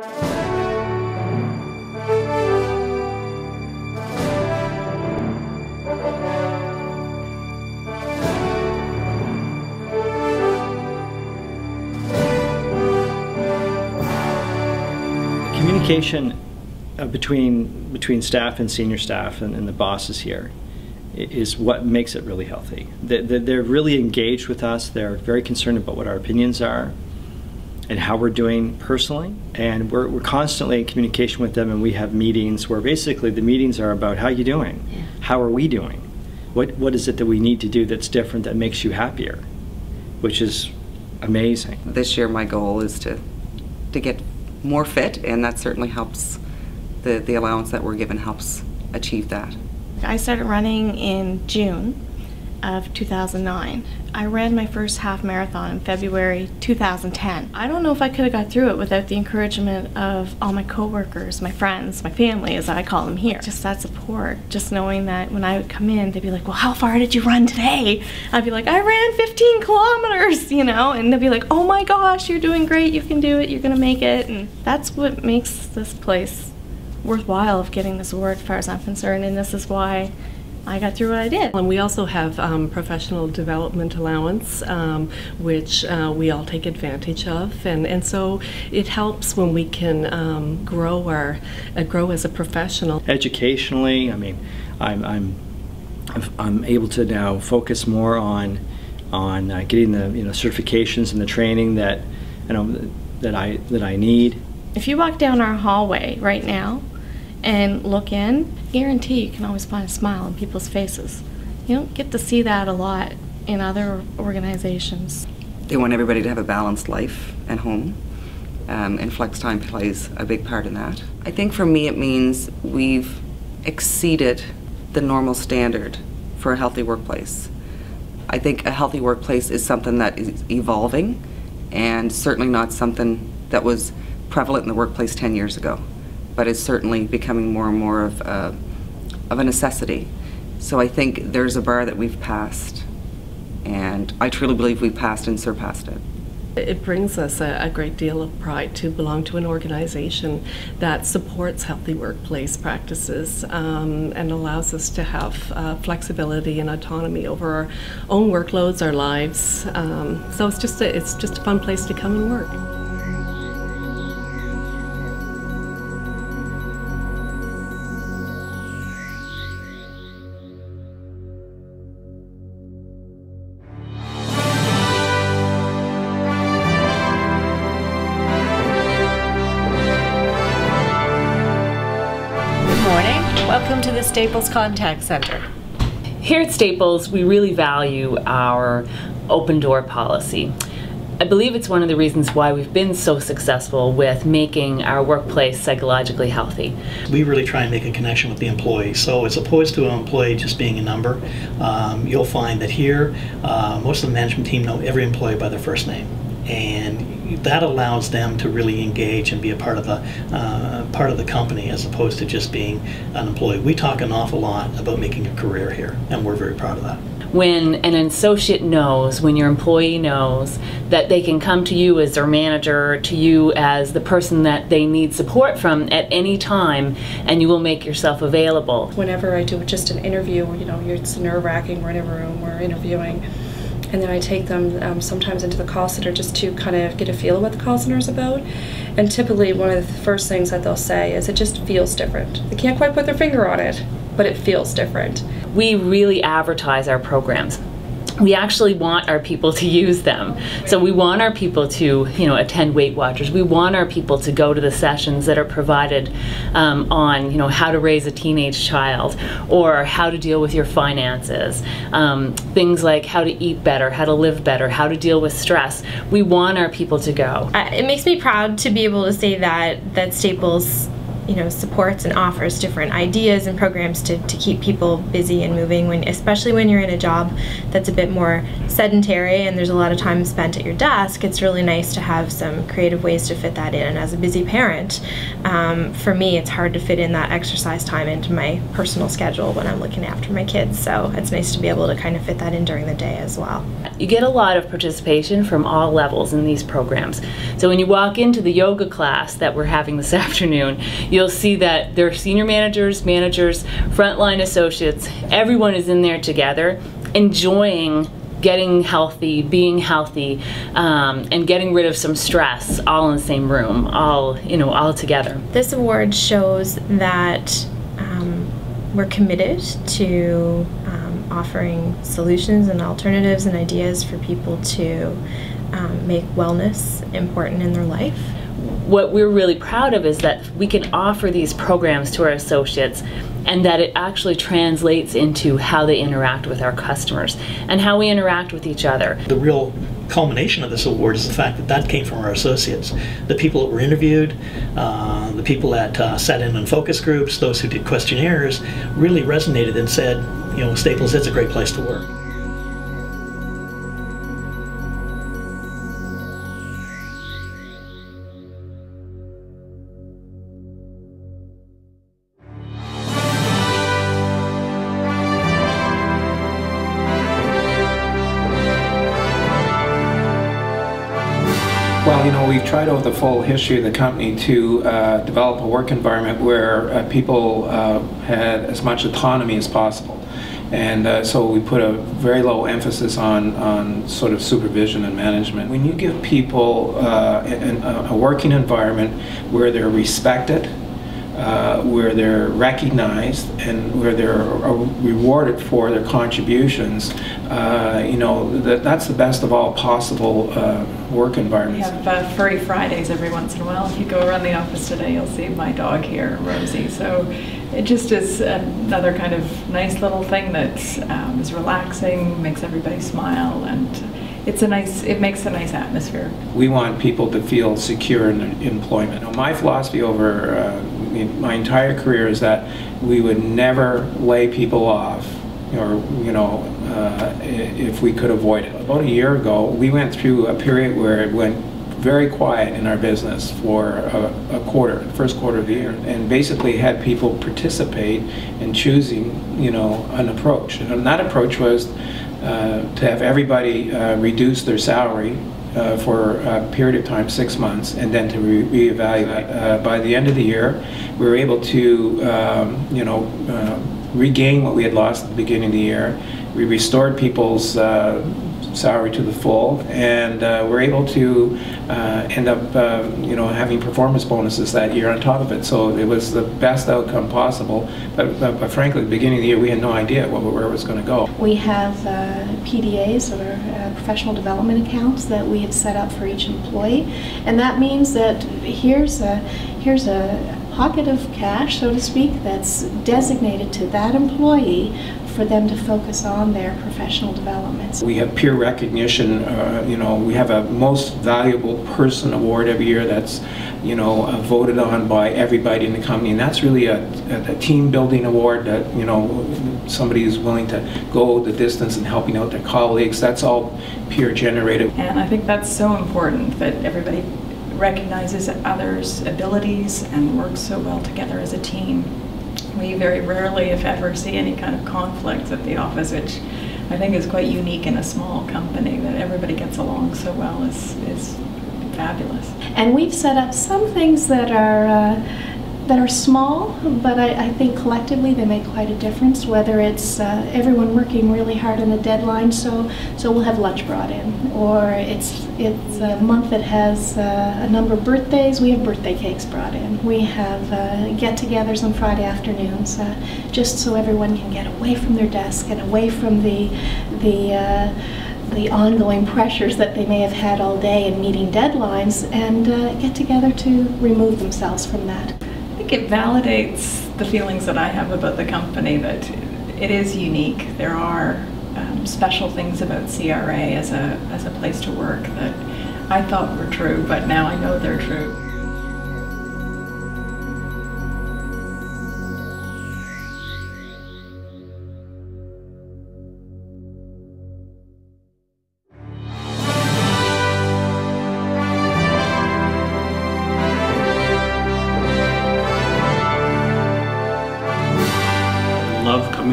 Communication between staff and senior staff and the bosses here is what makes it really healthy. They're really engaged with us. They're very concerned about what our opinions are and how we're doing personally, and we're constantly in communication with them, and we have meetings where basically the meetings are about how you doing, how are we doing, what is it that we need to do that's different that makes you happier, which is amazing. This year my goal is to get more fit, and that certainly helps. The allowance that we're given helps achieve that. I started running in June of 2009. I ran my first half marathon in February 2010. I don't know if I could have got through it without the encouragement of all my coworkers, my friends, my family, as I call them here. Just that support, just knowing that when I would come in, they'd be like, well, how far did you run today? I'd be like, I ran 15 kilometers, you know, and they'd be like, oh my gosh, you're doing great, you can do it, you're gonna make it. And that's what makes this place worthwhile of getting this award as far as I'm concerned, and this is why I got through what I did. And we also have professional development allowance, which we all take advantage of, and so it helps when we can grow as a professional. Educationally, I mean, I'm able to now focus more on getting the certifications and the training that that I need. If you walk down our hallway right now and look in, guarantee you can always find a smile on people's faces. You don't get to see that a lot in other organizations. They want everybody to have a balanced life and home, and flex time plays a big part in that. I think for me it means we've exceeded the normal standard for a healthy workplace. I think a healthy workplace is something that is evolving, and certainly not something that was prevalent in the workplace 10 years ago, but it's certainly becoming more and more of a necessity. So I think there's a bar that we've passed, and I truly believe we've passed and surpassed it. It brings us a great deal of pride to belong to an organization that supports healthy workplace practices and allows us to have flexibility and autonomy over our own workloads, our lives. So it's just a fun place to come and work. Welcome to the Staples Contact Center. Here at Staples, we really value our open door policy. I believe it's one of the reasons why we've been so successful with making our workplace psychologically healthy. We really try and make a connection with the employee. So as opposed to an employee just being a number, you'll find that here, most of the management team know every employee by their first name. And that allows them to really engage and be a part of the company as opposed to just being an employee. We talk an awful lot about making a career here, and we're very proud of that. When an associate knows, when your employee knows that they can come to you as their manager, to you as the person that they need support from at any time, and you will make yourself available. Whenever I do just an interview, it's nerve-wracking, we're in a room, we're interviewing, and then I take them sometimes into the call center just to kind of get a feel of what the call center is about. And typically one of the first things that they'll say is it just feels different. They can't quite put their finger on it, but it feels different. We really advertise our programs. We actually want our people to use them. So we want our people to, attend Weight Watchers. We want our people to go to the sessions that are provided on, how to raise a teenage child, or how to deal with your finances. Things like how to eat better, how to live better, how to deal with stress. We want our people to go. It makes me proud to be able to say that Staples, supports and offers different ideas and programs to keep people busy and moving, especially when you're in a job that's a bit more sedentary and there's a lot of time spent at your desk. It's really nice to have some creative ways to fit that in. And as a busy parent, for me, it's hard to fit in that exercise time into my personal schedule when I'm looking after my kids. So it's nice to be able to kind of fit that in during the day as well. You get a lot of participation from all levels in these programs. So when you walk into the yoga class that we're having this afternoon, you'll see that there are senior managers, frontline associates, everyone is in there together, enjoying getting healthy, being healthy, and getting rid of some stress, all in the same room, all together. This award shows that we're committed to offering solutions and alternatives and ideas for people to make wellness important in their life. What we're really proud of is that we can offer these programs to our associates and that it actually translates into how they interact with our customers and how we interact with each other. The real culmination of this award is the fact that that came from our associates. The people that were interviewed, the people that sat in on focus groups, those who did questionnaires, really resonated and said, Staples is a great place to work. Well, we've tried over the full history of the company to develop a work environment where people had as much autonomy as possible. And so we put a very low emphasis on sort of supervision and management. When you give people a working environment where they're respected, where they're recognized, and where they're rewarded for their contributions, that's the best of all possible work environments. We have furry Fridays every once in a while. If you go around the office today, you'll see my dog here, Rosie. So it just is another kind of nice little thing that is relaxing, makes everybody smile, and it makes a nice atmosphere. We want people to feel secure in their employment. My philosophy over my entire career is that we would never lay people off, or if we could avoid it. About a year ago, we went through a period where it went very quiet in our business for the first quarter of the year, and basically had people participate in choosing, an approach. And that approach was to have everybody reduce their salary for a period of time, 6 months, and then to reevaluate. By the end of the year, we were able to, regain what we had lost at the beginning of the year. We restored people's salary to the full, and we're able to end up, having performance bonuses that year on top of it. So it was the best outcome possible. But frankly, at the beginning of the year, we had no idea where it was going to go. We have PDAs, or professional development accounts, that we have set up for each employee, and that means that here's a pocket of cash, so to speak, that's designated to that employee for them to focus on their professional developments. We have peer recognition. We have a most valuable person award every year that's voted on by everybody in the company, and that's really a team building award that somebody is willing to go the distance in helping out their colleagues. That's all peer generated. And I think that's so important, that everybody recognizes others' abilities and works so well together as a team. We very rarely, if ever, see any kind of conflicts at the office, which I think is quite unique in a small company. That everybody gets along so well is fabulous. And we've set up some things that are small, but I think collectively they make quite a difference, whether it's everyone working really hard on a deadline, so we'll have lunch brought in, or it's a month that has a number of birthdays, we have birthday cakes brought in. We have get-togethers on Friday afternoons, just so everyone can get away from their desk and away from the ongoing pressures that they may have had all day in meeting deadlines, and get together to remove themselves from that. I think it validates the feelings that I have about the company, that it is unique. There are special things about CRA as a place to work that I thought were true, but now I know they're true.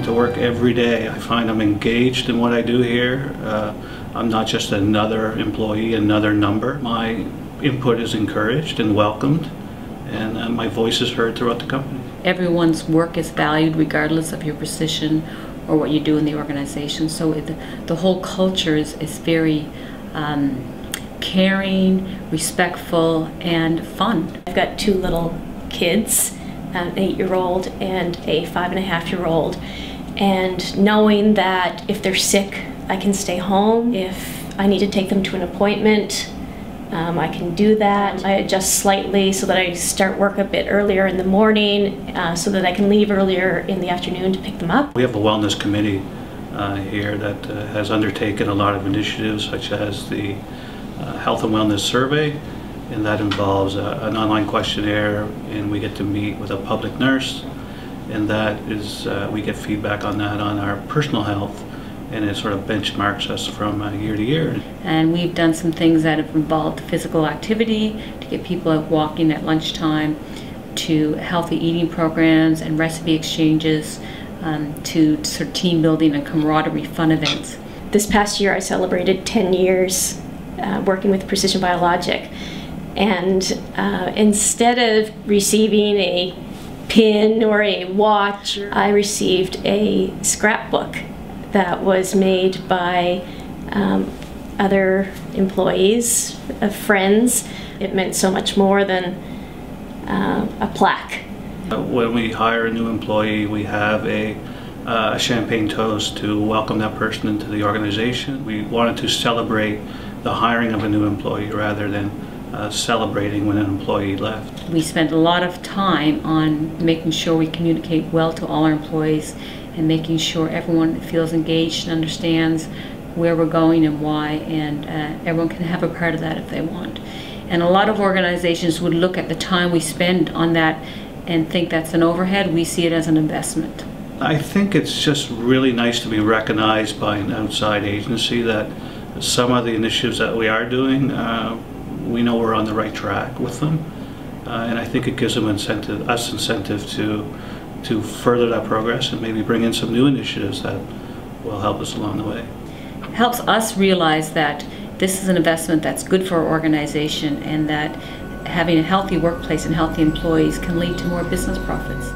to work every day. I find I'm engaged in what I do here. I'm not just another employee, another number. My input is encouraged and welcomed, and my voice is heard throughout the company. Everyone's work is valued regardless of your position or what you do in the organization. So the whole culture is very caring, respectful, and fun. I've got 2 little kids, an 8-year-old and a 5.5-year-old, and knowing that if they're sick, I can stay home. If I need to take them to an appointment, I can do that. I adjust slightly so that I start work a bit earlier in the morning so that I can leave earlier in the afternoon to pick them up. We have a wellness committee here that has undertaken a lot of initiatives, such as the Health and Wellness Survey, and that involves an online questionnaire, and we get to meet with a public nurse, and that is, we get feedback on that on our personal health, and it sort of benchmarks us from year to year. And we've done some things that have involved physical activity to get people out walking at lunchtime, to healthy eating programs and recipe exchanges, to sort of team building and camaraderie fun events. This past year I celebrated 10 years working with Precision Biologic, and instead of receiving a pin or a watch, I received a scrapbook that was made by other employees, friends. It meant so much more than a plaque. When we hire a new employee, we have a champagne toast to welcome that person into the organization. We wanted to celebrate the hiring of a new employee rather than celebrating when an employee left. We spent a lot of time on making sure we communicate well to all our employees and making sure everyone feels engaged and understands where we're going and why, and everyone can have a part of that if they want. And a lot of organizations would look at the time we spend on that and think that's an overhead. We see it as an investment. I think it's just really nice to be recognized by an outside agency that some of the initiatives that we are doing, we know we're on the right track with them, and I think it gives them incentive to further that progress and maybe bring in some new initiatives that will help us along the way. It helps us realize that this is an investment that's good for our organization, and that having a healthy workplace and healthy employees can lead to more business profits.